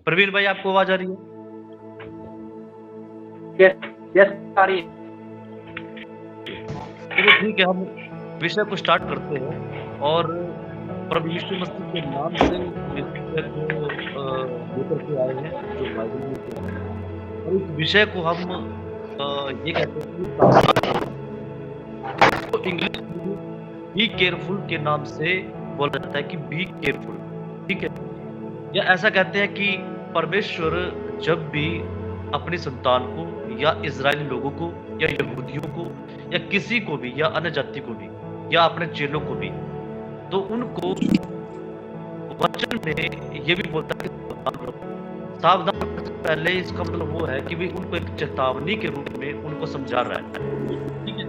प्रवीण भाई, आपको आवाज आ रही है? यस यस आ रही है। चलो ठीक है, हम विषय को स्टार्ट करते हैं। और प्रभु यीशु मसीह के नाम से इस विषय को लेकर के आए हैं जो बाइबल में लिखा है। और इस विषय को हम ये कहते हैं कि सावधान रहो। तो इंग्लिश में बी केयरफुल के नाम से बोला जाता है कि बी केयरफुल, ठीक है। या ऐसा कहते हैं कि परमेश्वर जब भी अपनी संतान को या इजरायली लोगों को या यहूदियों को या किसी को भी या अन्य जाति को भी या अपने चेलों को भी, तो उनको वचन में ये भी बोलता है कि सावधान रहो। सावधान से पहले इसका मतलब वो है कि भी उनको एक चेतावनी के रूप में उनको समझा रहा है, ठीक है।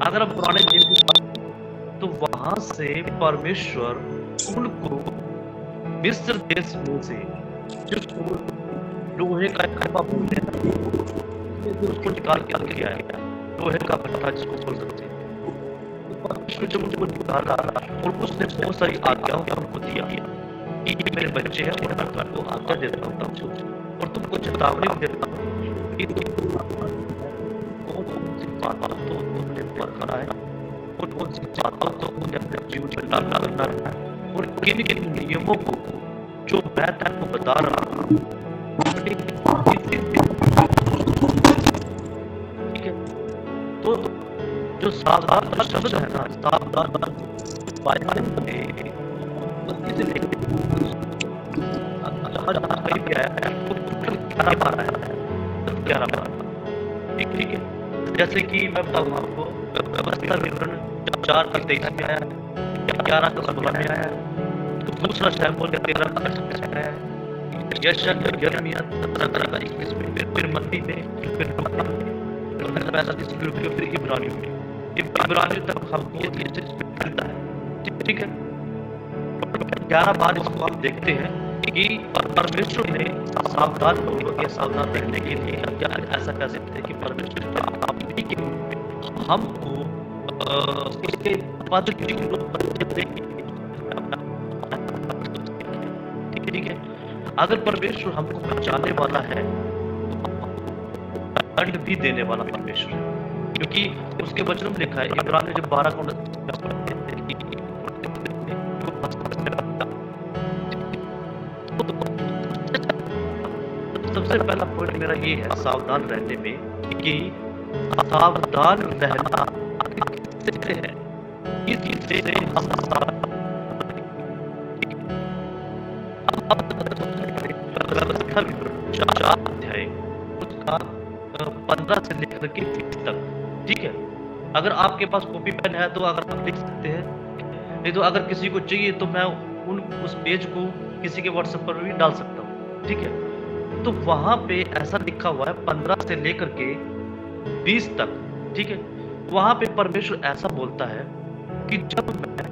अगर हम पुराने नियम की बात करें तो वहां से परमेश्वर उनको मिस्र देश में से जो लोहे का खंभा बोलते हैं उसको निकाल के आया, लोहे का भट्टा जिसको बोल सकते हैं। तो परमेश्वर जब उनको निकाला और उसने बहुत सारी आज्ञाओं उनको दिया कि ये मेरे बच्चे हैं और मैं तुमको आज्ञा देता हूँ और तुमको चेतावनी भी देता हूँ कि कौन सी बातों को तुमने परखना है और कौन सी बातों को तुमने अपने जीवन में लागू करना है और किन किन नियमों को जो मैं तुमको बता रहा हूँ। ठीक है, तो जो सावधान का शब्द है ना, सावधान बाइबल में उससे लेकर ठीक है। जैसे कि मैं बताऊँ आपको, व्यवस्था विवरण 4 का 23 में आया है, 11 का 16 में आया है, तो दूसरा शैम्पुल का 13 का 28 में आया है, यशायाह का 11 का 21 में, फिर मत्ती में, फिर पैसा फिर इब्रानियों में, इब्रानियों तक हमको ये चीज मिलता है, ठीक है। 11 बार इसको हम देखते हैं कि परमेश्वर ने सावधान लोगों के सावधान रहने के लिए क्या ऐसा कह सकते हैं कि परमेश्वर के हमको इसके पद की ठीक है। अगर परमेश्वर हमको बचाने वाला है तो दंड भी देने वाला परमेश्वर है, क्योंकि उसके वचन में लिखा है इब्रानियों जब 12 को सबसे पहला पॉइंट मेरा ये है सावधान रहने में कि सावधान रहना किससे है, इस चीज से हम अध्याय उसका 15 से लेकर के 20 तक, ठीक है। अगर आपके पास कॉपी पेन है तो अगर आप लिख सकते हैं, नहीं तो अगर किसी को चाहिए तो मैं उस पेज को किसी के व्हाट्सएप पर भी डाल सकता हूँ, ठीक है। तो वहां पे ऐसा लिखा हुआ है 15 से लेकर के 20 तक, ठीक है। वहां पे परमेश्वर ऐसा बोलता है कि जब मैं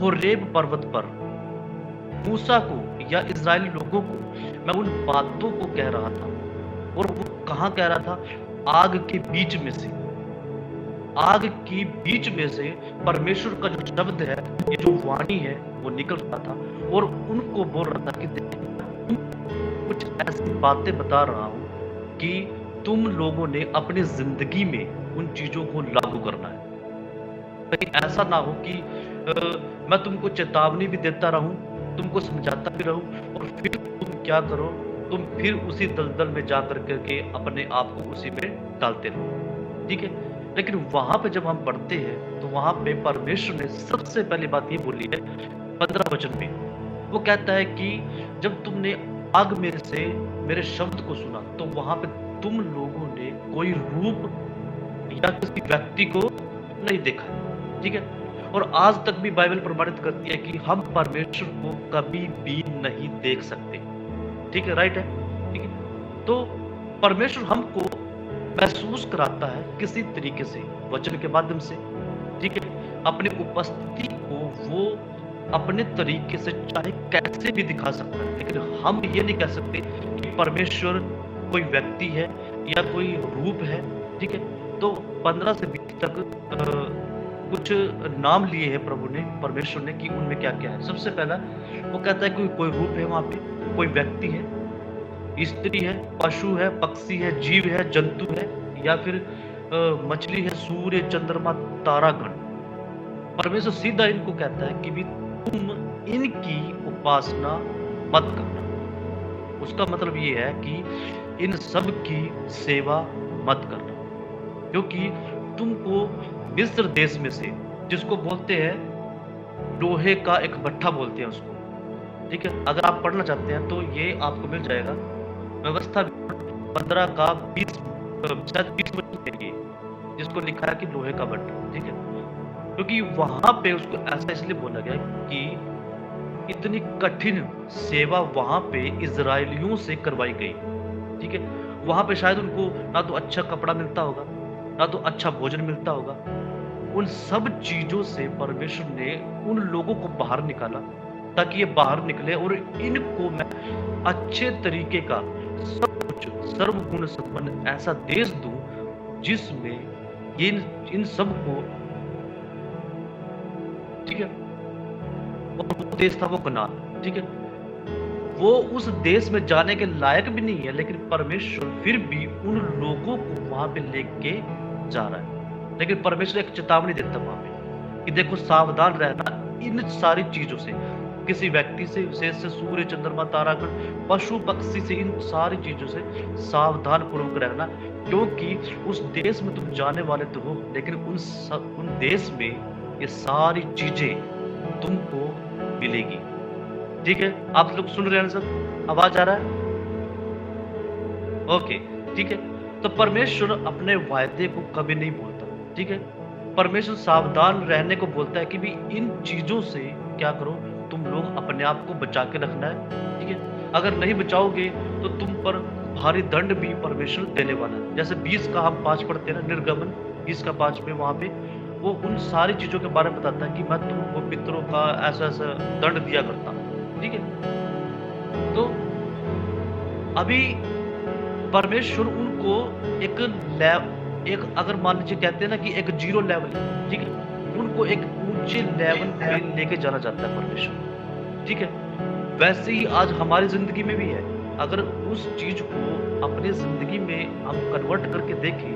होरेब पर्वत पर मूसा को या इजरायली लोगों को मैं उन बातों को कह रहा था, और वो कहां कह रहा था, आग के बीच में से, आग के बीच में से परमेश्वर का जो शब्द है, ये जो वाणी है वो निकल रहा था और उनको बोल रहा था कि कुछ ऐसी बातें बता रहा हूं कि तुम लोगों ने अपनी जिंदगी में उन चीजों को लागू करना है। कहीं ऐसा ना हो कि मैं तुमको चेतावनी भी देता रहूं, तुमको समझाता भी रहूं और फिर तुम क्या करो, तुम फिर उसी दलदल में जा करके अपने आप को उसी में डालते रहो, ठीक है। लेकिन वहां पे जब हम पढ़ते हैं तो वहां पे परमेश्वर ने सबसे पहली बात ये बोली है 15 वचन में, वो कहता है कि जब तुमने आग मेरे से मेरे शब्द को सुना तो वहां पे तुम लोगों ने कोई रूप या किसी व्यक्ति को नहीं देखा, ठीक है। और आज तक भी बाइबल प्रमाणित करती है कि हम परमेश्वर को कभी भी नहीं देख सकते, ठीक है, राइट है, ठीक है। तो परमेश्वर हमको महसूस कराता है किसी तरीके से, वचन के माध्यम से, ठीक है। अपनी उपस्थिति को वो अपने तरीके से चाहे कैसे भी दिखा सकता है, लेकिन हम ये नहीं कह सकते कि परमेश्वर कोई व्यक्ति है या कोई रूप है, ठीक है। तो 15 से 20 तक कुछ नाम लिए हैं प्रभु ने, परमेश्वर ने, कि उनमें क्या क्या है। सबसे पहला वो कहता है कि कोई रूप है, वहां पे कोई व्यक्ति है, स्त्री है, पशु है, पक्षी है, जीव है, जंतु है, या फिर मछली है, सूर्य, चंद्रमा, तारागण। परमेश्वर सीधा इनको कहता है कि भी तुम इनकी उपासना मत करना। उसका मतलब ये है कि इन सब की सेवा मत करना, क्योंकि तुमको मिस्र देश में से, जिसको बोलते हैं लोहे का एक भट्ठा बोलते हैं उसको, ठीक है। अगर आप पढ़ना चाहते हैं तो ये आपको मिल जाएगा व्यवस्था 15 का 20 शायद 20 में ये, जिसको लिखा है कि लोहे का भट्ठा, ठीक है। क्योंकि वहां पे उसको ऐसा इसलिए बोला गया कि इतनी कठिन सेवा वहां पे इजरायलियों से करवाई गई, ठीक है। वहां पे शायद उनको ना तो अच्छा कपड़ा मिलता होगा, ना तो अच्छा भोजन मिलता होगा। उन सब चीजों से परमेश्वर ने उन लोगों को बाहर निकाला ताकि ये बाहर निकले और इनको मैं अच्छे तरीके का सब कुछ सर्वगुण संपन्न ऐसा देश दूं जिसमें इन सब को, ठीक है। और वो देश था वो कनान, ठीक है। वो उस देश में जाने के लायक भी नहीं है, लेकिन परमेश्वर फिर भी उन लोगों को वहां पे लेके जा रहा है। लेकिन परमेश्वर एक चेतावनी देता वहां पे कि देखो सावधान रहना इन सारी चीजों से, किसी व्यक्ति से, विशेष से सूर्य, चंद्रमा, तारागण, पशु पक्षी से, इन सारी चीजों से सावधान पूर्वक रहना, क्योंकि उस देश में तुम जाने वाले तो हो, लेकिन उन देश में ये सारी चीजें तुमको मिलेगी, ठीक है। आप लोग सुन रहे हैं सर, आवाज आ रहा है? ओके, ठीक है। तो परमेश्वर अपने वायदे को कभी नहीं भूलता, ठीक है। परमेश्वर सावधान रहने को बोलता है कि भी इन चीजों से क्या करो, तुम लोग अपने आप को बचा के रखना है, ठीक है। अगर नहीं बचाओगे तो तुम पर भारी दंड भी परमेश्वर देने वाला है। जैसे 20 का हम 5 पढ़ते हैं ना, निर्गमन 20 का 5 में, वहां पे वो उन सारी चीजों के बारे में बताता है कि मैं तुमको पितरों का ऐसा ऐसा दंड दिया करता हूं, ठीक है। तो अभी परमेश्वर उनको एक अगर मान लीजिए कहते हैं ना कि एक 0 लेवल, ठीक है, उनको एक ऊंचे लेवल पे लेके जाना चाहता है परमेश्वर, ठीक है। वैसे ही आज हमारी जिंदगी में भी है। अगर उस चीज को अपनी जिंदगी में हम कन्वर्ट करके देखें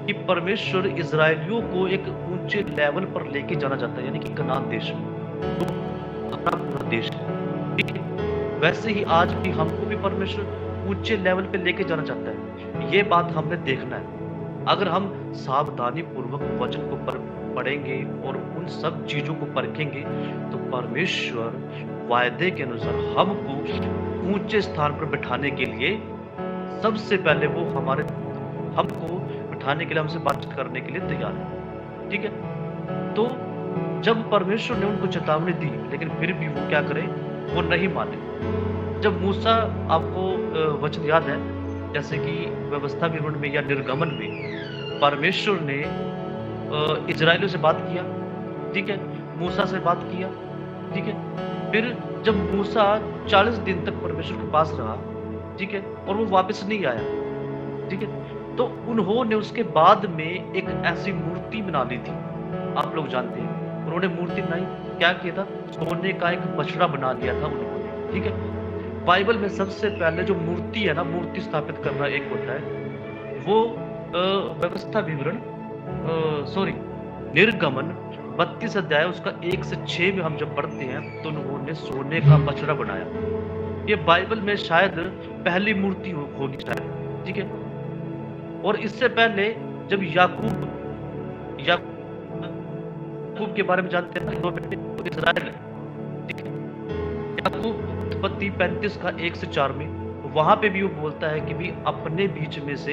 कि परमेश्वर इजरायलियों को एक ऊंचे लेवल पर लेके जाना चाहता है, यानी कि कनान देश में, तो अपना पूरा देश है, ठीक है। वैसे ही आज भी हमको भी परमेश्वर ऊंचे लेवल पे लेके जाना चाहता है। ये बात हमने देखना है। अगर हम सावधानी पूर्वक वचन को पढ़ेंगे और उन सब चीजों को परखेंगे तो परमेश्वर वायदे के अनुसार हमको ऊंचे स्थान पर बिठाने के लिए सबसे पहले वो हमको बिठाने के लिए, हमसे बातचीत करने के लिए तैयार है, ठीक है। तो जब परमेश्वर ने उनको चेतावनी दी, लेकिन फिर भी वो क्या करे, वो नहीं माने। जब मूसा, आपको वचन याद है, जैसे कि व्यवस्था विवरण में या निर्गमन में परमेश्वर ने इजरायलियों से बात किया, ठीक है, मूसा से बात किया, ठीक है। फिर जब मूसा 40 दिन तक परमेश्वर के पास रहा, ठीक है, और वो वापस नहीं आया, ठीक है, तो उन्होंने उसके बाद में एक ऐसी मूर्ति बना ली थी। आप लोग जानते हैं उन्होंने मूर्ति बनाई, क्या किया था, सोने का एक बछड़ा बना लिया था उन्होंने, ठीक है। बाइबल में सबसे पहले जो मूर्ति है ना, मूर्ति स्थापित करना एक होता है, वो व्यवस्था विवरण निर्गमन 32 अध्याय उसका 1 से 6 में हम जब पढ़ते हैं तो उन्होंने सोने का बछड़ा बनाया। ये बाइबल में शायद पहली मूर्ति होगी शायद, ठीक है। और इससे पहले जब याकूब के बारे में जानते हैं ना, दो बेटे इजराइल है, ठीक है। याकूब उत्पत्ति 35 का 1 से 4 में वहां पे भी वो बोलता है कि भी अपने बीच में से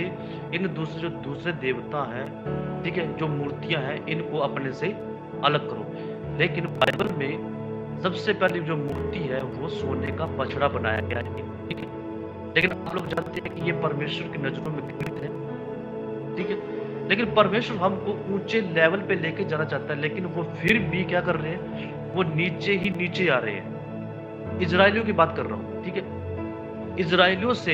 इन दूसरे देवता हैं, ठीक है, जो मूर्तियां हैं, इनको अपने से अलग करो। लेकिन बाइबल में सबसे पहली जो मूर्ति है वो सोने का बछड़ा बनाया गया है, ठीक है। लेकिन आप लोग जानते हैं कि ये परमेश्वर की नजरों में घृणित है, ठीक है। लेकिन परमेश्वर हमको ऊंचे लेवल पे लेके जाना चाहता है, लेकिन वो फिर भी क्या कर रहे हैं, वो नीचे ही नीचे आ रहे हैं। इजरायलियों की बात कर रहा हूं, ठीक है। इजरायलियों से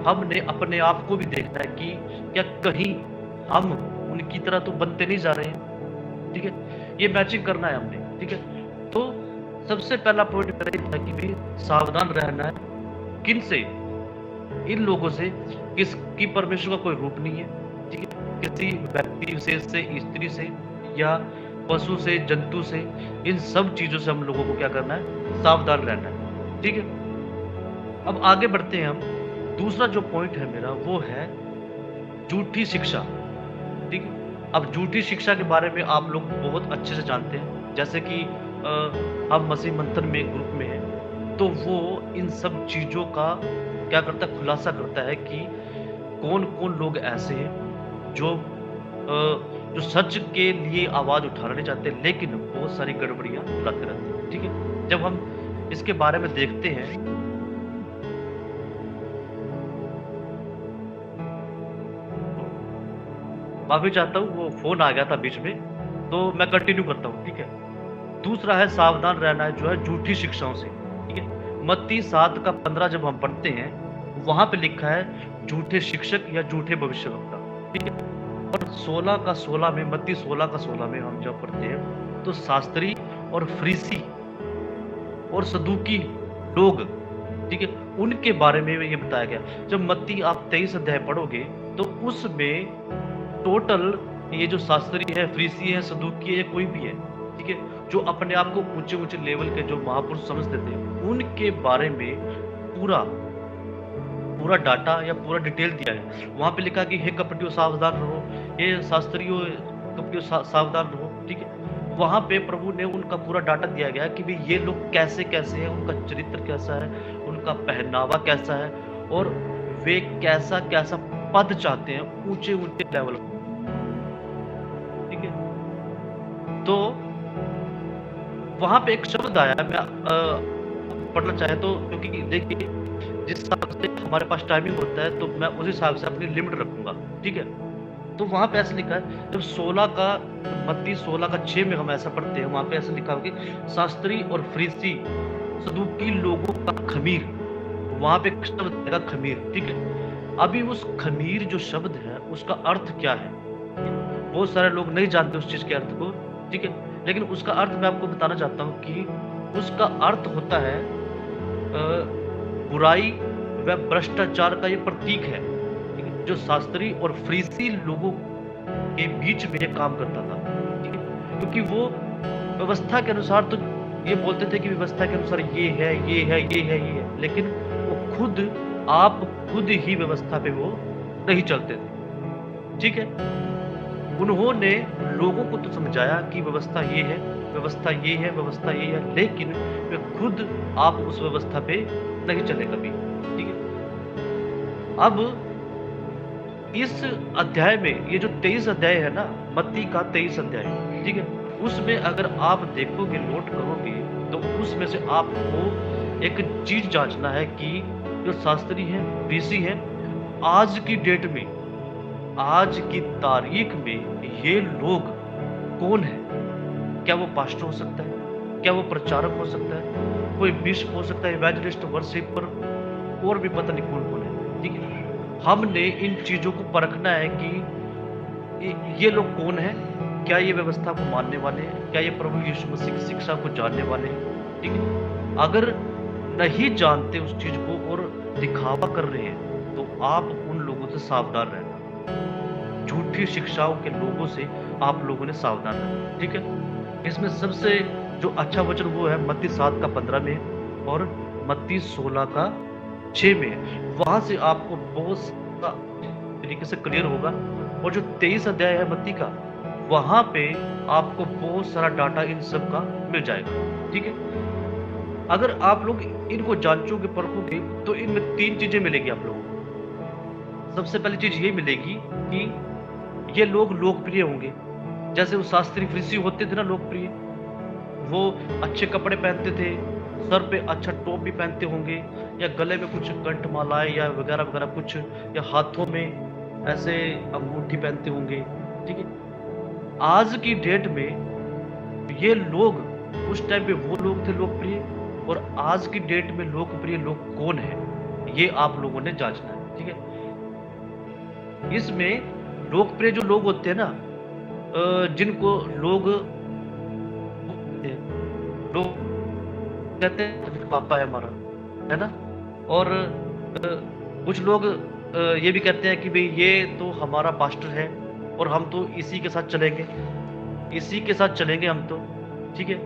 हमने अपने आप को भी देखना है कि क्या कहीं हम उनकी तरह तो बनते नहीं जा रहे हैं, ठीक है। ये मैचिंग करना है हमने, ठीक है। तो सबसे पहला पॉइंट मेरा ये था कि भी सावधान रहना है, किन से, इन लोगों से किसकी परमेश्वर का कोई रूप नहीं है, ठीक है, किसी व्यक्ति विशेष से, स्त्री से या पशु से, जंतु से, इन सब चीजों से हम लोगों को क्या करना है, सावधान रहना है, ठीक है। अब आगे बढ़ते हैं हम। दूसरा जो पॉइंट है मेरा वो है झूठी शिक्षा, ठीक है। अब झूठी शिक्षा के बारे में आप लोग बहुत अच्छे से जानते हैं, जैसे कि हम मसीह मंथन में ग्रुप में हैं, तो वो इन सब चीज़ों का क्या करता है, खुलासा करता है कि कौन-कौन लोग ऐसे हैं जो जो सच के लिए आवाज़ उठाना नहीं चाहते, लेकिन बहुत सारी गड़बड़ियाँ फैलाते रहते हैं, ठीक है। जब हम इसके बारे में देखते हैं, माफ़ी चाहता हूँ, वो फ़ोन आ गया था बीच में, तो मैं कंटिन्यू करता हूँ, ठीक है। दूसरा है सावधान रहना है जो है झूठी शिक्षाओं से, ठीक है। मत्ती 7 का 15 जब हम पढ़ते हैं, वहाँ पे लिखा है झूठे शिक्षक या झूठे भविष्यवक्ता, ठीक है। और 16 का 16 में, मत्ती 16 का 16 में हम जब पढ़ते हैं, तो शास्त्री और फरीसी और सदूकी लोग, ठीक है, उनके बारे में ये बताया गया। जब मत्ती आप 23 अध्याय पढ़ोगे, तो उसमें टोटल ये जो शास्त्री है, फरीसी है, सदूकी है, या कोई भी है, ठीक है, जो अपने आप को ऊंचे-ऊंचे लेवल के जो महापुरुष समझते थे, उनके बारे में पूरा पूरा डाटा या पूरा डिटेल दिया है। वहाँ पे लिखा कि हे कपटियों सावधान रहो, हे शास्त्रियों कपटियों सावधान रहो, ठीक है। वहाँ पे प्रभु ने उनका पूरा डाटा दिया गया है कि भाई ये लोग कैसे-कैसे हैं, उनका चरित्र कैसा है, उनका पहनावा कैसा है और वे कैसा-कैसा पद चाहते हैं ऊंचे-ऊंचे लेवल, ठीक है। तो वहाँ पे एक शब्द आया, मैं पढ़ना चाहे तो, क्योंकि देखिए जिस हिसाब से हमारे पास टाइमिंग होता है, तो मैं उस हिसाब से अपनी लिमिट रखूंगा, ठीक है। तो वहाँ पे ऐसा लिखा है, जब 16 का मत्ती 16 का 6 में हम ऐसा पढ़ते हैं, वहाँ पे ऐसा लिखा होगा कि शास्त्री और फरीसी सदूकी लोगों का खमीर, वहाँ पे एक शब्द आएगा खमीर, ठीक है। अभी उस खमीर जो शब्द है उसका अर्थ क्या है, बहुत सारे लोग नहीं जानते उस चीज के अर्थ को, ठीक है। लेकिन उसका अर्थ मैं आपको बताना चाहता हूँ कि उसका अर्थ होता है बुराई व भ्रष्टाचार का ये प्रतीक है, ठीक है, जो शास्त्री और फरीसी लोगों के बीच में ये काम करता था, ठीक है। क्योंकि वो व्यवस्था के अनुसार तो ये बोलते थे कि व्यवस्था के अनुसार ये है, ये है, ये है, ये है, लेकिन वो खुद ही व्यवस्था पे वो नहीं चलते थे, ठीक है। उन्होंने लोगों को तो समझाया कि व्यवस्था ये है, व्यवस्था ये है, व्यवस्था ये है, लेकिन वे खुद आप उस व्यवस्था पे नहीं चले कभी, ठीक है। अब इस अध्याय में, ये जो 23 अध्याय है ना, मत्ती का 23 अध्याय, ठीक है, उसमें अगर आप देखोगे, नोट करोगे, तो उसमें से आपको एक चीज जांचना है कि जो शास्त्री है, फरीसी है, आज की डेट में, आज की तारीख में ये लोग कौन है? क्या वो पास्टर हो सकता है? क्या वो प्रचारक हो सकता है? कोई बिशप हो सकता है, इवेंजलिस्ट, वर्शिपर, और भी पता नहीं कौन कौन है, ठीक है। हमने इन चीजों को परखना है कि ये लोग कौन है, क्या ये व्यवस्था को मानने वाले हैं, क्या ये प्रभु यीशु मसीह की शिक्षा को जानने वाले हैं, ठीक है। अगर नहीं जानते उस चीज को और दिखावा कर रहे हैं, तो आप उन लोगों से सावधान रहना, झूठी शिक्षाओं के लोगों से आप लोगों ने सावधान रहना, ठीक है। इसमें सबसे जो अच्छा वचन वो है मत्ती 7 का 15 में और मत्ती 16 का 6 में है। वहां से आपको बहुत तरीके से क्लियर होगा। और जो 23 अध्याय है मत्ती का, वहां पे आपको बहुत सारा डाटा इन सब का मिल जाएगा, ठीक है। अगर आप लोग इनको जांचोगे, परखोगे, तो इनमें 3 चीजें मिलेगी आप लोगों को। सबसे पहली चीज ये मिलेगी कि ये लोग लोकप्रिय होंगे, जैसे वो शास्त्री फरीसी होते थे ना, लोकप्रिय, वो अच्छे कपड़े पहनते थे, सर पे अच्छा टोप भी पहनते होंगे, या गले में कुछ कंठमालाएं या वगैरह वगैरह कुछ, या हाथों में ऐसे अंगूठी पहनते होंगे, ठीक है। आज की डेट में ये लोग, उस टाइम पे वो लोग थे लोकप्रिय, और आज की डेट में लोकप्रिय लोग कौन है, ये आप लोगों ने जांचना है, ठीक है। इसमें लोकप्रिय जो लोग होते हैं ना, जिनको लोग कहते हैं पापा है हमारा, है ना, और कुछ लोग ये भी कहते हैं कि भाई ये तो हमारा पास्टर है और हम तो इसी के साथ चलेंगे, इसी के साथ चलेंगे हम तो, ठीक है,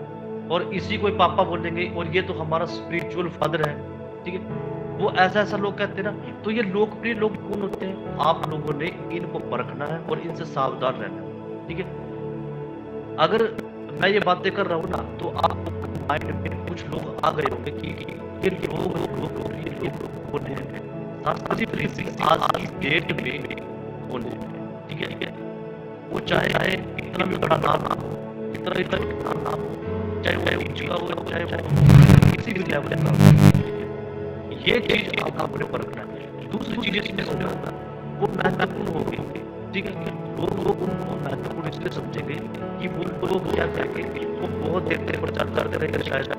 और इसी को ही पापा बोलेंगे और ये तो हमारा स्पिरिचुअल फादर है, ठीक है। वो ऐसा लोग कहते हैं ना, तो ये लोकप्रिय लोग कौन होते हैं? आप लोगों ने इनको परखना है और इनसे सावधान रहना है, ठीक है। अगर मैं ये बातें कर रहा हूँ ना, तो आपको माइंड में कुछ लोग आ गए होंगे कि ये लोग कौन है, आज की डेट में कौन है, ठीक है। वो चाहे कितना भी बड़ा नाम हो, कितना भी बड़ा नाम हो, चाहे वो ऊंचा हो, चाहे वो किसी भी लेवल का हो, ये चीज आप अपने पर रखना है। दूसरी चीज इसमें समझाऊंगा, वो महत्वपूर्ण होगी, ठीक है। लोग उनको महत्वपूर्ण इसलिए समझेंगे कि वो लोग क्या करेंगे, वो बहुत देर तक प्रचार करते रहेंगे शायद,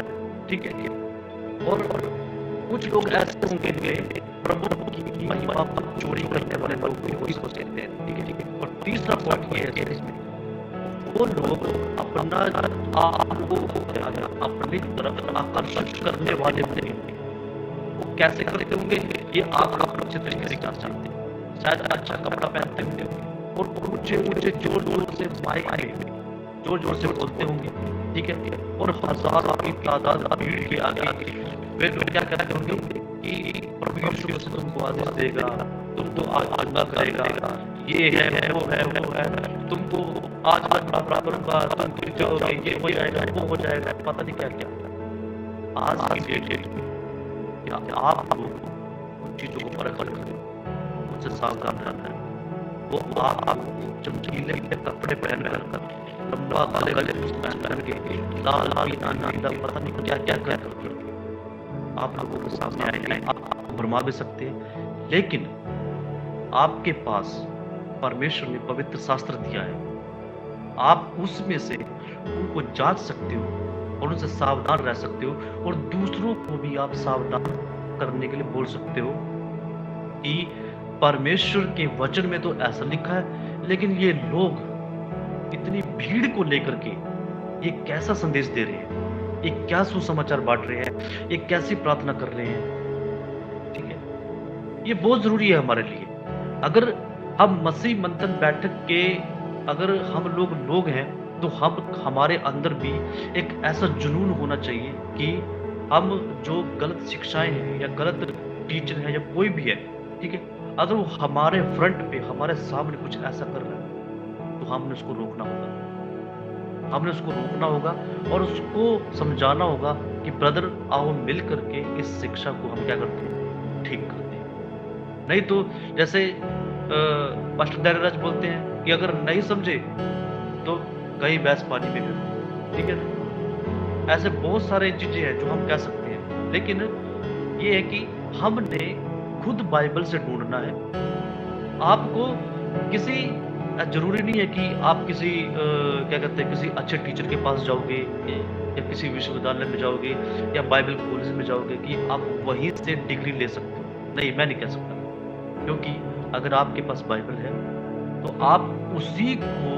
ठीक है। और कुछ लोग ऐसे होंगे प्रभु की महिमा को चोरी करने वाले लोग भी वही सोचते हैं, ठीक है। और तीसरा पॉइंट ये है इसमें, वो लोग अपना आपको अपनी तरफ आकर्षित करने वाले नहीं होंगे। वो कैसे करते होंगे, ये आप अच्छे तरीके से जान सकते हैं। शायद अच्छा कपड़ा पहनते होंगे और ऊंचे जोर से माइक में जोर से बोलते होंगे, ठीक है। और हजारों की तादाद भीड़ के आगे वे लोग क्या कहते होंगे कि प्रभु यीशु से तुमको आदेश देगा, तुमको आज्ञा करेगा, ये है वो है, तुमको आज बराबर करूंगा, तुम गिर जाओगे, ये हो जाएगा, वो हो जाएगा, पता नहीं क्या क्या। आज की डेट में क्या आप लोग उन चीजों को परख कर उनसे सावधान रहना है। वो आप चमकीले कपड़े पहन कर, लंबा काले पहन के, लाल नीला पता नहीं क्या क्या कर आप लोगों के सामने आएंगे, आपको भरमा भी सकते हैं। लेकिन आपके पास परमेश्वर ने पवित्र शास्त्र दिया है, आप उसमें से उनको जांच सकते हो और उनसे सावधान रह सकते हो, और दूसरों को भी आप सावधान करने के लिए बोल सकते हो कि परमेश्वर के वचन में तो ऐसा लिखा है, लेकिन ये लोग इतनी भीड़ को लेकर के ये कैसा संदेश दे रहे हैं, ये क्या सुसमाचार बांट रहे हैं, ये कैसी प्रार्थना कर रहे हैं, ठीक है। ये बहुत जरूरी है हमारे लिए। अगर हम मसीह मंथन बैठक के अगर हम लोग हैं, तो हमारे अंदर भी एक ऐसा जुनून होना चाहिए कि हम जो गलत शिक्षाएं हैं या गलत टीचर है या कोई भी है, ठीक है, अगर वो हमारे फ्रंट पे हमारे सामने कुछ ऐसा कर रहा है, तो हमने उसको रोकना होगा, और उसको समझाना होगा कि ब्रदर आओ मिल करके इस शिक्षा को हम क्या करते हैं, ठीक करते हैं। नहीं तो जैसे मास्टर धैर्यराज बोलते हैं कि अगर नहीं समझे तो कहीं भैंस पानी में गिरो, ठीक है। ऐसे बहुत सारे चीजें हैं जो हम कह सकते हैं, लेकिन ये है कि हमने खुद बाइबल से ढूंढना है। आपको किसी जरूरी नहीं है कि आप किसी क्या कहते हैं किसी अच्छे टीचर के पास जाओगे या किसी विश्वविद्यालय में जाओगे या बाइबल कॉलेज में जाओगे कि आप वहीं से डिग्री ले सकते हो। नहीं, मैं नहीं कह सकता, क्योंकि अगर आपके पास बाइबल है तो आप उसी को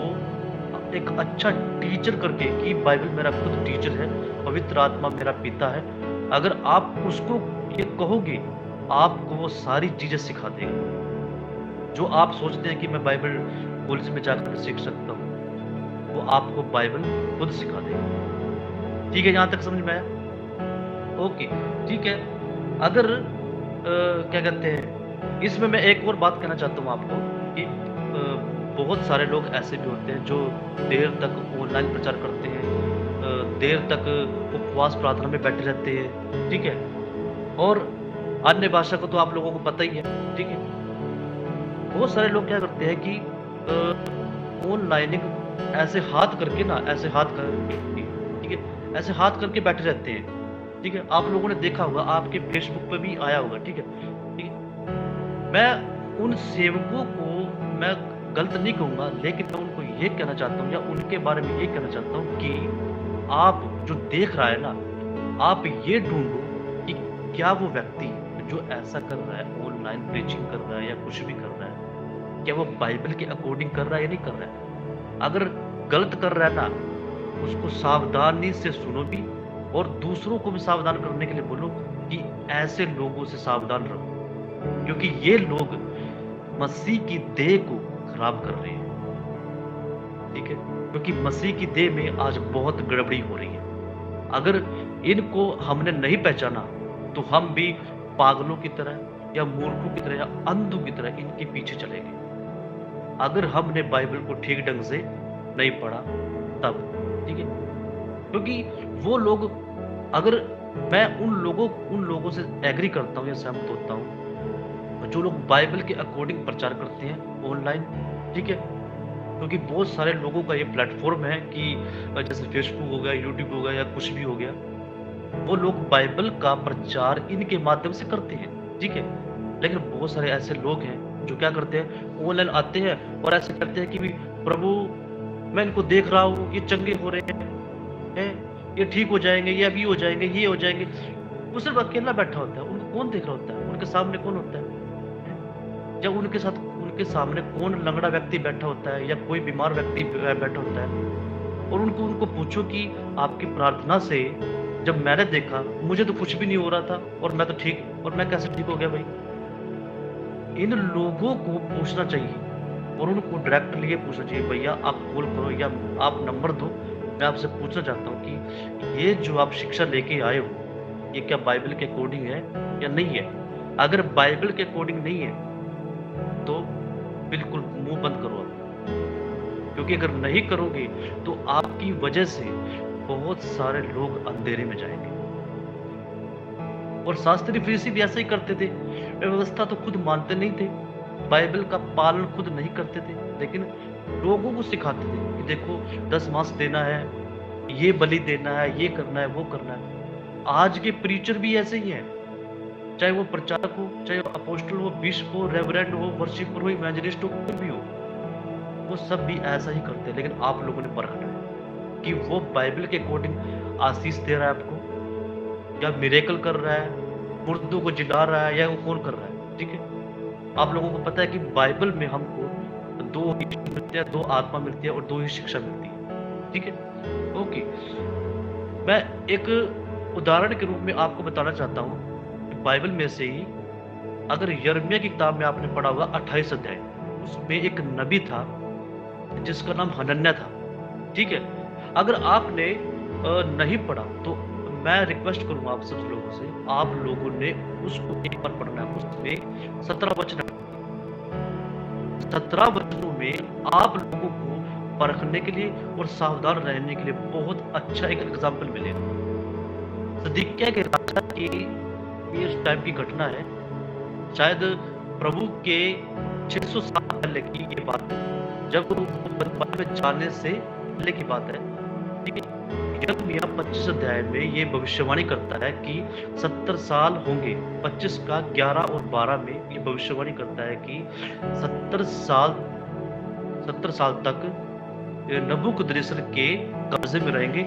एक अच्छा टीचर करके कि बाइबल मेरा खुद टीचर है, पवित्र आत्मा मेरा पिता है, अगर आप उसको ये कहोगे, आपको वो सारी चीजें सिखा देगा जो आप सोचते हैं कि मैं बाइबल कॉलेज में जाकर सीख सकता हूँ, वो आपको बाइबल खुद सिखा देगा। ठीक है, यहाँ तक समझ में आया? ओके, ठीक है। अगर क्या कहते हैं, इसमें मैं एक और बात कहना चाहता हूँ आपको कि बहुत सारे लोग ऐसे भी होते हैं जो देर तक ऑनलाइन प्रचार करते हैं, देर तक उपवास प्रार्थना में बैठे रहते हैं, ठीक है, और अन्य भाषा को तो आप लोगों को पता ही है, ठीक है। बहुत सारे लोग क्या करते हैं कि ऑनलाइनिंग ऐसे हाथ करके ना, ऐसे हाथ करके, ठीक है, ऐसे हाथ करके बैठे रहते हैं, ठीक है। आप लोगों ने देखा होगा, आपके फेसबुक पे भी आया होगा, ठीक है, ठीक है। मैं उन सेवकों को मैं गलत नहीं कहूंगा, लेकिन मैं उनको ये कहना चाहता हूँ या उनके बारे में ये कहना चाहता हूँ कि आप जो देख रहा है ना, आप ये ढूंढो कि क्या वो व्यक्ति जो ऐसा कर रहा है, ऑनलाइन प्रीचिंग कर रहा है या कुछ भी कर रहा है, क्या वो बाइबल के अकॉर्डिंग कर रहा है या नहीं कर रहा है। अगर गलत कर रहा है ना, उसको सावधानी से सुनो भी, और दूसरों को भी सावधान करने के लिए बोलो कि ऐसे लोगों से सावधान रहो, क्योंकि ये लोग मसीह की देह को खराब कर रहे हैं, ठीक है? क्योंकि मसीह की देह में आज बहुत गड़बड़ी हो रही है। अगर इनको हमने नहीं पहचाना तो हम भी पागलों की तरह या मूर्खों की तरह या अंधों की तरह इनके पीछे चलेंगे। अगर हमने बाइबल को ठीक ढंग से नहीं पढ़ा तब, ठीक है? क्योंकि वो लोग, अगर मैं उन लोगों से एग्री करता हूँ या सहमत होता हूँ जो लोग बाइबल के अकॉर्डिंग प्रचार करते हैं ऑनलाइन, ठीक है? क्योंकि बहुत सारे लोगों का ये प्लेटफॉर्म है कि जैसे फेसबुक हो गया, यूट्यूब हो गया या कुछ भी हो गया, वो लोग बाइबल का प्रचार इनके माध्यम से करते हैं, ठीक है? लेकिन बहुत सारे ऐसे लोग हैं जो क्या करते हैं, ऑनलाइन आते हैं और ऐसे करते हैं कि भी प्रभु मैं इनको देख रहा हूँ, ये चंगे हो रहे हैं, ये ठीक हो जाएंगे, ये अभी हो जाएंगे, ये हो जाएंगे। वो सिर्फ अकेला बैठा होता है, उनको कौन देख रहा होता है? उनके सामने कौन होता है? या उनके सामने कौन लंगड़ा व्यक्ति बैठा होता है या कोई बीमार व्यक्ति बैठा होता है, और उनको पूछो कि आपकी प्रार्थना से जब मैंने देखा मुझे तो कुछ भी नहीं हो रहा था और मैं तो ठीक, और मैं कैसे ठीक हो गया भाई? इन लोगों को पूछना चाहिए और उनको डायरेक्टली ये पूछना चाहिए, भैया आप कॉल करो या आप नंबर दो, मैं आपसे पूछना चाहता हूँ कि ये जो आप शिक्षा लेके आए हो ये क्या बाइबल के अकॉर्डिंग है या नहीं है? अगर बाइबल के अकॉर्डिंग नहीं है तो बिल्कुल मुंह बंद करो आप, क्योंकि अगर नहीं करोगे तो आपकी वजह से बहुत सारे लोग अंधेरे में जाएंगे। और शास्त्री फरीसी भी ऐसा ही करते थे, व्यवस्था तो खुद मानते नहीं थे, बाइबल का पालन खुद नहीं करते थे, लेकिन लोगों को सिखाते थे कि देखो 10 मांस देना है, ये बलि देना है, ये करना है, वो करना है। आज के प्रीचर भी ऐसे ही हैं, चाहे वो प्रचारक हो, चाहे वो अपोस्टल हो, बिशप हो, रेवरेंड हो, वर्शिपर हो, इवेंजलिस्ट हो, कोई भी हो, वो सब भी ऐसा ही करते हैं। लेकिन आप लोगों ने परखना है कि वो बाइबल के अकॉर्डिंग आशीष दे रहा है आपको, या मिरेकल कर रहा है, मुर्दों को जिला रहा है, या वो कौन कर रहा है, ठीक है? आप लोगों को पता है कि बाइबल में हमको 2 यीशु मिलते हैं, 2 आत्मा मिलती है और 2 ही शिक्षा मिलती है, ठीक है? ओके, मैं एक उदाहरण के रूप में आपको बताना चाहता हूँ कि बाइबल में से ही, अगर यिर्मयाह की किताब में आपने पढ़ा होगा 28 अध्याय, उसमें एक नबी था जिसका नाम हनन्याह था, ठीक है? अगर आपने नहीं पढ़ा तो मैं रिक्वेस्ट करूंगा आप सब लोगों से, आप लोगों ने उसको एक बार पढ़ना है। उसमें 17 वचन है, 17 वचनों में आप लोगों को परखने के लिए और सावधान रहने के लिए बहुत अच्छा एक एग्जाम्पल मिलेगा। सिदकिय्याह के राजा की इस टाइम की घटना है, शायद प्रभु के 600 साल पहले की ये बात है, जब वो बंदवान में जाने से पहले की बात है, ठीक है? यिर्मयाह 25 अध्याय में ये भविष्यवाणी करता है कि 70 साल होंगे, 25 का 11 और 12 में ये भविष्यवाणी करता है कि 70 साल तक नबूकदनेस्सर के कब्जे में रहेंगे,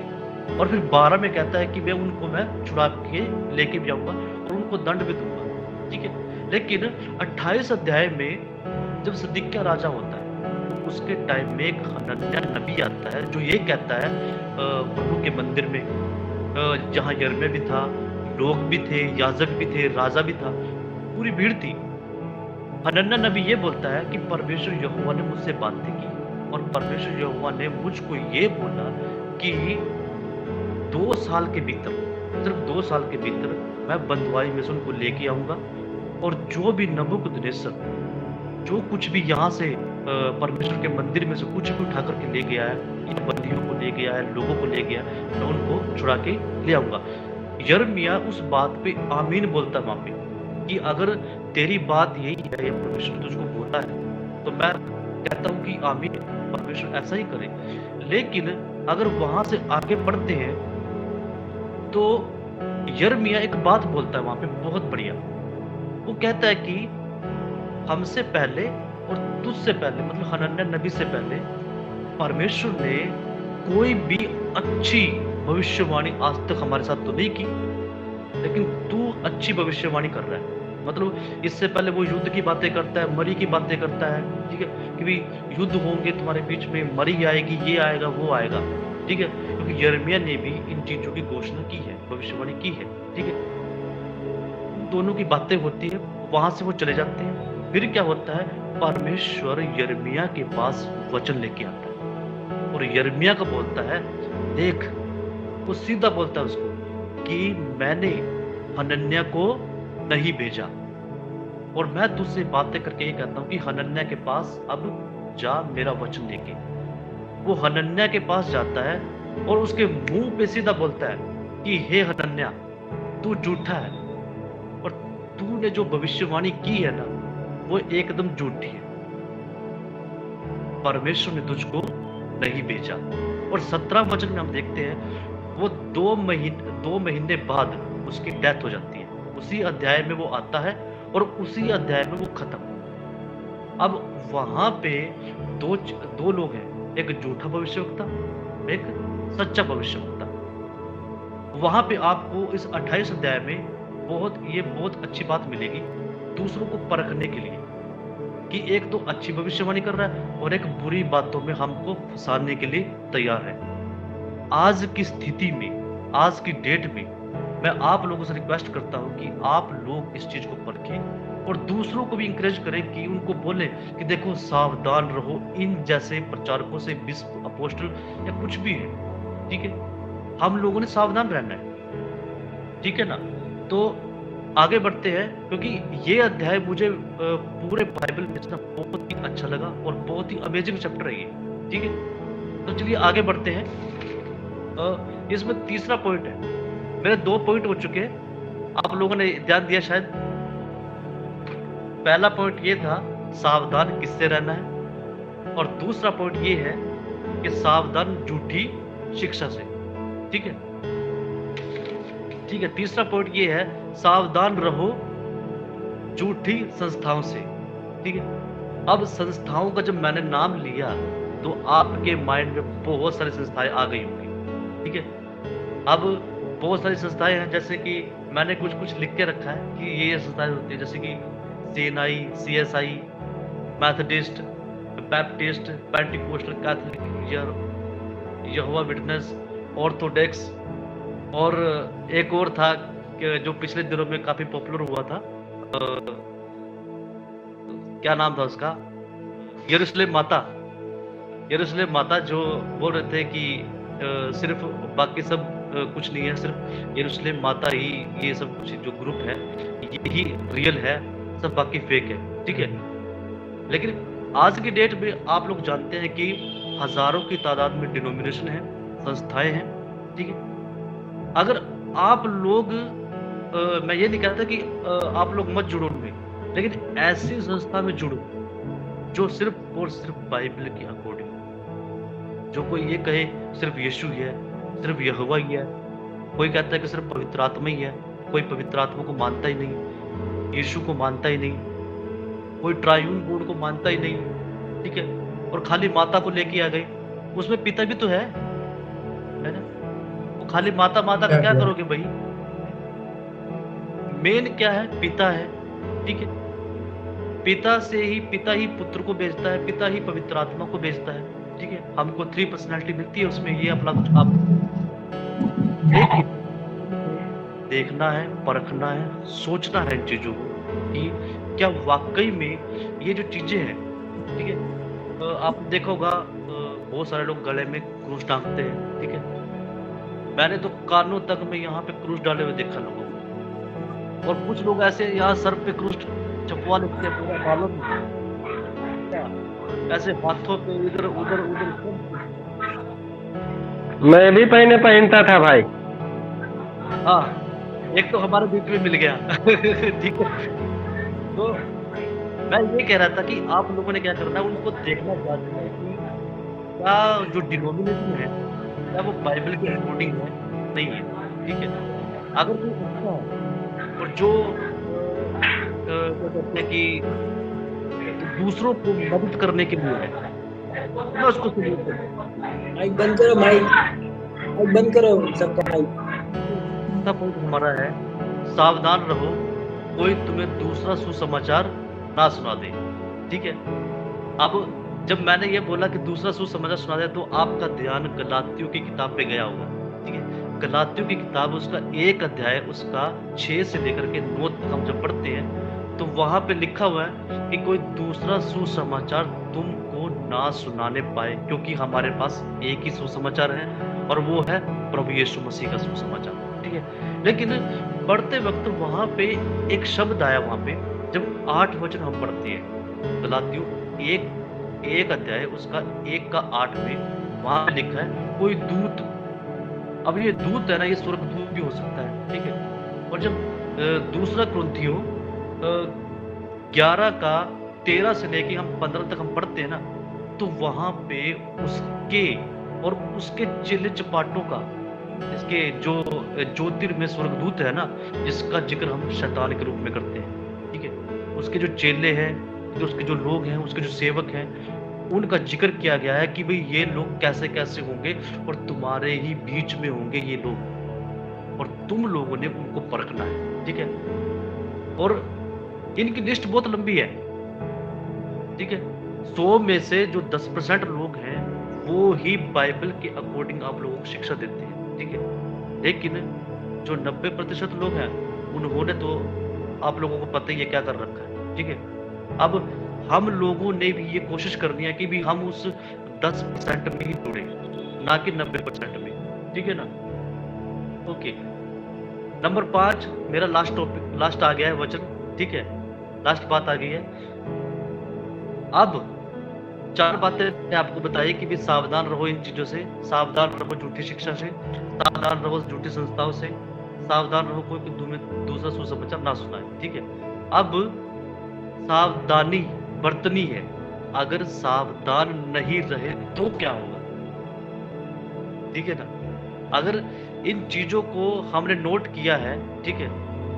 और फिर 12 में कहता है कि मैं छुड़ा के लेके भी आऊंगा और उनको दंड भी दूंगा, ठीक है? लेकिन 28 अध्याय में जब सिदकिय्याह राजा होता है, उसके टाइम में एक हनन्याह नबी आता है जो ये कहता है प्रभु के मंदिर में, जहाँ यिर्मयाह भी था, लोग भी थे, याजक भी थे, राजा भी था, पूरी भीड़ थी। हनन्याह नबी ये बोलता है कि परमेश्वर यहोवा ने मुझसे बातें की और परमेश्वर यहोवा ने मुझको ये बोला कि 2 साल के भीतर, सिर्फ 2 साल के भीतर मैं बंदवाई में से उनको लेके आऊंगा, और जो भी नबूकदनेस्सर जो कुछ भी यहाँ से परमेश्वर के मंदिर में से कुछ भी उठा करके ले गया है, या बंदियों को ले गया है, लोगों को ले गया है, मैं उनको छुड़ा के ले आऊंगा। यिर्मयाह उस बात पे आमीन बोलता है वहां पे कि अगर तेरी बात यही है, या परमेश्वर ने तुझको बोला है, तो मैं कहता हूँ कि आमीन, परमेश्वर ऐसा ही करे। लेकिन अगर वहां से आगे बढ़ते हैं तो यिर्मयाह एक बात बोलता है वहां पे बहुत बढ़िया, वो कहता है कि हमसे पहले और तुझसे पहले, मतलब हनन्याह नबी से पहले, परमेश्वर ने कोई भी अच्छी भविष्यवाणी आज तक हमारे साथ तो नहीं की, लेकिन तू अच्छी भविष्यवाणी कर रहा है। मतलब इससे पहले वो युद्ध की बातें करता है, मरी की बातें करता है, ठीक है, कि भी युद्ध होंगे तुम्हारे बीच में, मरी आएगी, ये आएगा, वो आएगा, ठीक है, क्योंकि यिर्मयाह ने भी इन चीजों की घोषणा की है, भविष्यवाणी की है, ठीक है। दोनों की बातें होती है, वहां से वो चले जाते हैं। फिर क्या होता है, परमेश्वर यिर्मयाह के पास वचन लेके आता है और यिर्मयाह को बोलता है, देख, वो सीधा बोलता है उसको कि मैंने हनन्याह को नहीं भेजा, और मैं तुझसे बातें करके ये कहता हूं कि हनन्याह के पास अब जा मेरा वचन लेके। वो हनन्याह के पास जाता है और उसके मुंह पे सीधा बोलता है कि हे हनन्याह, तू झूठा है और तूने जो भविष्यवाणी की है ना, वो एकदम झूठी है। परमेश्वर ने तुझको नहीं भेजा। और 17 वचन में हम देखते हैं वो 2 महीने बाद उसकी डेथ हो जाती है। उसी अध्याय में वो आता है और उसी अध्याय में वो खत्म। अब वहां पे दो लोग हैं, एक झूठा भविष्यवक्ता, एक सच्चा भविष्यवक्ता। वहां पे आपको इस 28 अध्याय में बहुत अच्छी बात मिलेगी दूसरों को परखने के लिए, कि एक तो अच्छी भविष्यवाणी कर रहा है और एक बुरी बातों में हमको फंसाने के लिए तैयार है। आज की स्थिति में, आज की डेट में, मैं आप लोगों से रिक्वेस्ट करता हूं कि आप लोग इस चीज को परखें और दूसरों को भी इंकरेज करें, कि उनको बोलें कि देखो सावधान रहो इन जैसे प्रचारकों से, बिशप, अपोस्टल या कुछ भी है, ठीक है। हम लोगों ने सावधान रहना है, ठीक है ना। तो आगे बढ़ते हैं, क्योंकि ये अध्याय मुझे पूरे बाइबल में ना बहुत ही अच्छा लगा और बहुत ही अमेजिंग चैप्टर है ये, ठीक है। तो चलिए आगे बढ़ते हैं। इसमें तीसरा पॉइंट है, मेरे 2 पॉइंट हो चुके हैं, आप लोगों ने ध्यान दिया शायद। पहला पॉइंट ये था सावधान किससे रहना है, और दूसरा पॉइंट ये है कि सावधान झूठी शिक्षा से, ठीक है, ठीक है। तीसरा पॉइंट ये है सावधान रहो झूठी संस्थाओं से, ठीक है। अब संस्थाओं का जब मैंने नाम लिया तो आपके माइंड में बहुत सारी संस्थाएं आ गई होंगी, ठीक है। अब बहुत सारी संस्थाएं हैं, जैसे कि मैंने कुछ लिख के रखा है कि ये संस्थाएं होती है, जैसे कि CNI, CSI, Methodist, Baptist, Pentecostal, Catholic, यहोवा विटनेस, ऑर्थोडॉक्स, और एक और था कि जो पिछले दिनों में काफी पॉपुलर हुआ था, क्या नाम था उसका, यरूशलेम माता। यरूशलेम माता जो बोल रहे थे कि सिर्फ बाकी सब कुछ नहीं है, सिर्फ यरूशलेम माता ही ये सब कुछ जो ग्रुप है यही रियल है, सब बाकी फेक है, ठीक है। लेकिन आज की डेट में आप लोग जानते हैं कि हजारों की तादाद में डिनोमिनेशन है, संस्थाएं हैं, ठीक है। अगर आप लोग मैं ये नहीं कहता कि आप लोग मत जुड़ो उनमें, लेकिन ऐसी संस्था में जुड़ो जो सिर्फ और सिर्फ बाइबल के अकॉर्डिंग, जो कोई ये कहे सिर्फ यीशु ही है, सिर्फ यहोवा ही है, कोई कहता है कि सिर्फ पवित्र आत्मा ही है, कोई पवित्र आत्मा को मानता ही नहीं, यीशु को मानता ही नहीं, कोई ट्रायून गॉड को मानता ही नहीं, ठीक है, और खाली माता को लेके आ गए। उसमें पिता भी तो है ना। वो खाली माता माता का क्या करोगे भाई? मेन क्या है? पिता है, ठीक है। पिता ही पुत्र को भेजता है, पिता ही पवित्र आत्मा को भेजता है, ठीक है। हमको 3 पर्सनालिटी मिलती है उसमें, ये अपना कुछ आप देखना है, परखना है, सोचना है इन चीजों को कि क्या वाकई में ये जो चीजें हैं, ठीक है। आप देखोगा बहुत सारे लोग गले में क्रूस टांगते हैं, ठीक है। मैंने तो कानों तक में यहाँ पे क्रूस डाले हुए देखा लोगों को, और कुछ लोग ऐसे यहाँ सर पे क्रूस चपवा लेते हैं पूरा बालों में, ऐसे हाथों पे इधर उधर मैं भी पहनता था भाई। हाँ, एक तो हमारे बीच में मिल गया ठीक है। तो मैं ये कह रहा था कि आप लोगों ने क्या करना है, उनको देखना चाहते हैं कि क्या जो डिनोमिनेशन है क्या वो बाइबल के अकॉर्डिंग है, नहीं है, ठीक है। अगर कोई अच्छा है और जो क्या कहते हैं कि दूसरों को मदद करने के लिए है, मैं उसको सल्यूट करता हूं। माइक बंद करो, माइक बंद करो सबका माइक। पॉइंट हमारा है सावधान रहो कोई तुम्हें दूसरा सुसमाचार ना सुना दे, ठीक है। अब जब मैंने ये बोला कि दूसरा सुसमाचार सुना दे, तो आपका ध्यान गलातियों की किताब पे गया होगा, ठीक है। गलातियों की किताब उसका 1 अध्याय उसका 6 से लेकर के 9 तक हम जब पढ़ते हैं तो तो वहां पे लिखा हुआ है कि कोई दूसरा सुसमाचार तुमको ना सुनाने पाए, क्योंकि हमारे पास एक ही सुसमाचार है और वो है प्रभु यीशु मसीह का सुसमाचार, ठीक है। लेकिन पढ़ते वक्त वहां पे एक शब्द आया, वहां पे जब 8 वचन हम पढ़ते हैं, गलातियों एक अध्याय उसका 1 का 8 में वहां पे लिखा है कोई दूत। अब ये दूत है ना, ये स्वर्गदूत भी हो सकता है, ठीक है। और जब दूसरा कुरिन्थियों 11 का 13 से लेके हम 15 तक हम पढ़ते हैं ना, तो वहां पे उसके और उसके चेले चपाटों का, इसके जो ज्योतिर्मय स्वर्गदूत है ना, जिसका जिक्र हम शैतान के रूप में करते हैं, ठीक है, उसके जो चेले हैं, जो उसके जो लोग हैं, उसके जो सेवक हैं, उनका जिक्र किया गया है कि भाई ये लोग कैसे कैसे होंगे और तुम्हारे ही बीच में होंगे ये लोग, और तुम लोगों ने उनको परखना है, ठीक है। और इनकी लिस्ट बहुत लंबी है, ठीक है। 100 में से जो 10% लोग हैं वो ही बाइबल के अकॉर्डिंग आप लोगों को शिक्षा देते हैं, ठीक है। लेकिन जो 90% लोग हैं उन्होंने तो आप लोगों को पता ही है क्या कर रखा है, ठीक है। अब हम लोगों ने भी ये कोशिश करनी है कि भी हम उस 10% में ही जुड़े, ना कि 90% में, ठीक है ना। ओके, नंबर 5 मेरा लास्ट टॉपिक, लास्ट आ गया है वचन, ठीक है, लास्ट बात आ गई है। अब 4 बातें मैंने आपको बताई कि भी सावधान रहो इन चीजों से, सावधान रहो झूठी शिक्षा से, सावधान रहो झूठी संस्थाओं से, सावधान रहो कोई तुम्हें दूसरा सुसमाचार ना सुनाए, ठीक है। अब सावधानी बरतनी है, अगर सावधान नहीं रहे तो क्या होगा, ठीक है ना। अगर इन चीजों को हमने नोट किया है, ठीक है,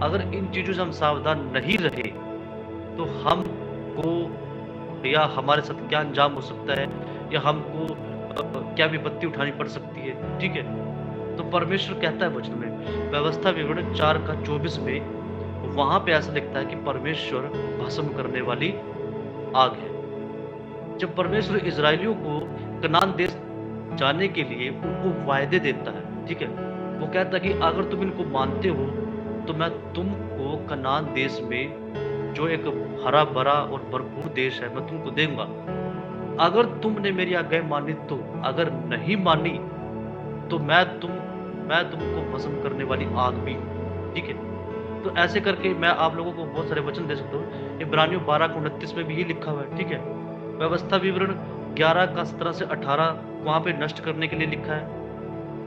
अगर इन चीजों से हम सावधान नहीं रहे तो हमको या हमारे साथ क्या अंजाम हो सकता है, या हमको क्या विपत्ति उठानी पड़ सकती है, ठीक है। तो परमेश्वर कहता है वचन में, व्यवस्था विवरण 4 का 24 में, वहां पे ऐसा लिखता है कि परमेश्वर भस्म करने वाली आग है। जब परमेश्वर इजराइलियों को कनान देश जाने के लिए उनको वायदे देता है, ठीक है, वो कहता है कि अगर तुम इनको मानते हो तो मैं तुमको कनान देश में, जो एक हरा भरा और भरपूर देश है, मैं तुमको दूंगा, अगर तुमने मेरी आज्ञा मानी तो, अगर नहीं मानी तो मैं तुमको भस्म करने वाली आग भी, ठीक है। तो ऐसे करके मैं आप लोगों को बहुत सारे वचन दे सकता हूँ। इब्रानियों 12 का 29 में भी ये लिखा हुआ है, ठीक है। व्यवस्था विवरण 11 का 17 से 18 वहां पे नष्ट करने के लिए लिखा है।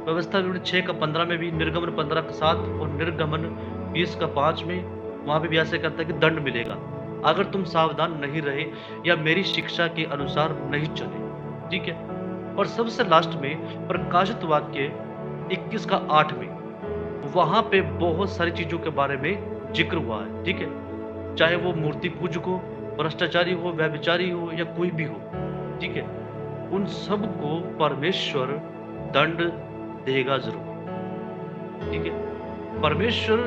व्यवस्था विवरण 6 का 15 में भी, निर्गमन 15 का 7 और निर्गमन 20 का 5 में वहां पे भी ऐसे कहता है कि दंड मिलेगा अगर तुम सावधान नहीं रहे या मेरी शिक्षा के अनुसार नहीं चले, ठीक है। और सबसे लास्ट में प्रकाशित वाक्य 21 का 8 में वहां पे बहुत सारी चीजों के बारे में जिक्र हुआ है, ठीक है। चाहे वो मूर्ति पूजक हो, भ्रष्टाचारी हो, व्यभिचारी हो या कोई भी हो, ठीक है, उन सब को परमेश्वर दंड देगा जरूर, ठीक है। परमेश्वर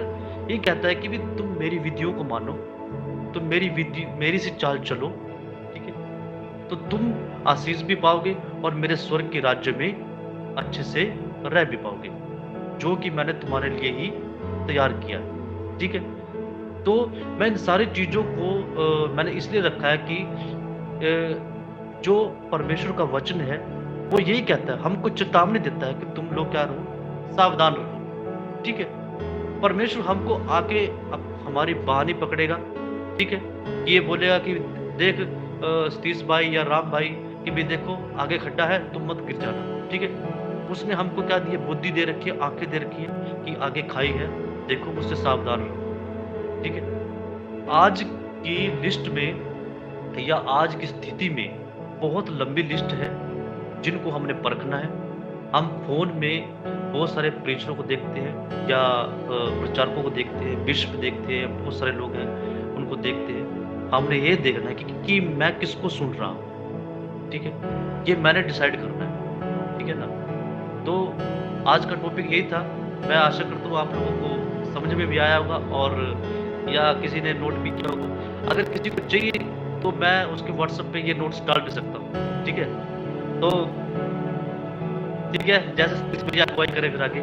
ये कहता है कि भी तुम मेरी विधियों को मानो, तुम मेरी से चाल चलो, ठीक है, तो तुम आशीष भी पाओगे और मेरे स्वर्ग के राज्य में अच्छे से रह भी पाओगे, जो कि मैंने तुम्हारे लिए ही तैयार किया है, ठीक है। तो मैं इन सारी चीजों को मैंने इसलिए रखा है कि जो परमेश्वर का वचन है वो यही कहता है, हमको चेतावनी देता है कि तुम लोग क्या रहो, सावधान रहो, ठीक है। परमेश्वर हमको आके हमारी बाह नहीं पकड़ेगा, ठीक है, ये बोलेगा कि देख सतीश भाई या राम भाई कि भी देखो आगे खड्डा है, तुम मत गिर जाना, ठीक है। उसने हमको क्या दिया, बुद्धि दे रखी है, आंखें दे रखी है कि आगे खाई है, देखो मुझसे सावधान रहो, ठीक है। आज की लिस्ट में या आज की स्थिति में बहुत लंबी लिस्ट है जिनको हमने परखना है। हम फोन में बहुत सारे प्रीचरों को देखते हैं या प्रचारकों को देखते हैं, विश्व देखते हैं, बहुत सारे लोग हैं उनको देखते हैं। हमने ये देखना है कि मैं किसको सुन रहा हूँ, ठीक है, ये मैंने डिसाइड करना है, ठीक है ना। तो आज का टॉपिक यही था। मैं आशा करता हूँ आप लोगों को समझ में भी आया होगा और या किसी ने नोट भी किया होगा। अगर किसी को चाहिए तो मैं उसके व्हाट्सएप पे ये नोट्स डाल भी सकता हूँ, ठीक है। तो ठीक है, जैसे इस पर अगुवाई करें फिर आगे।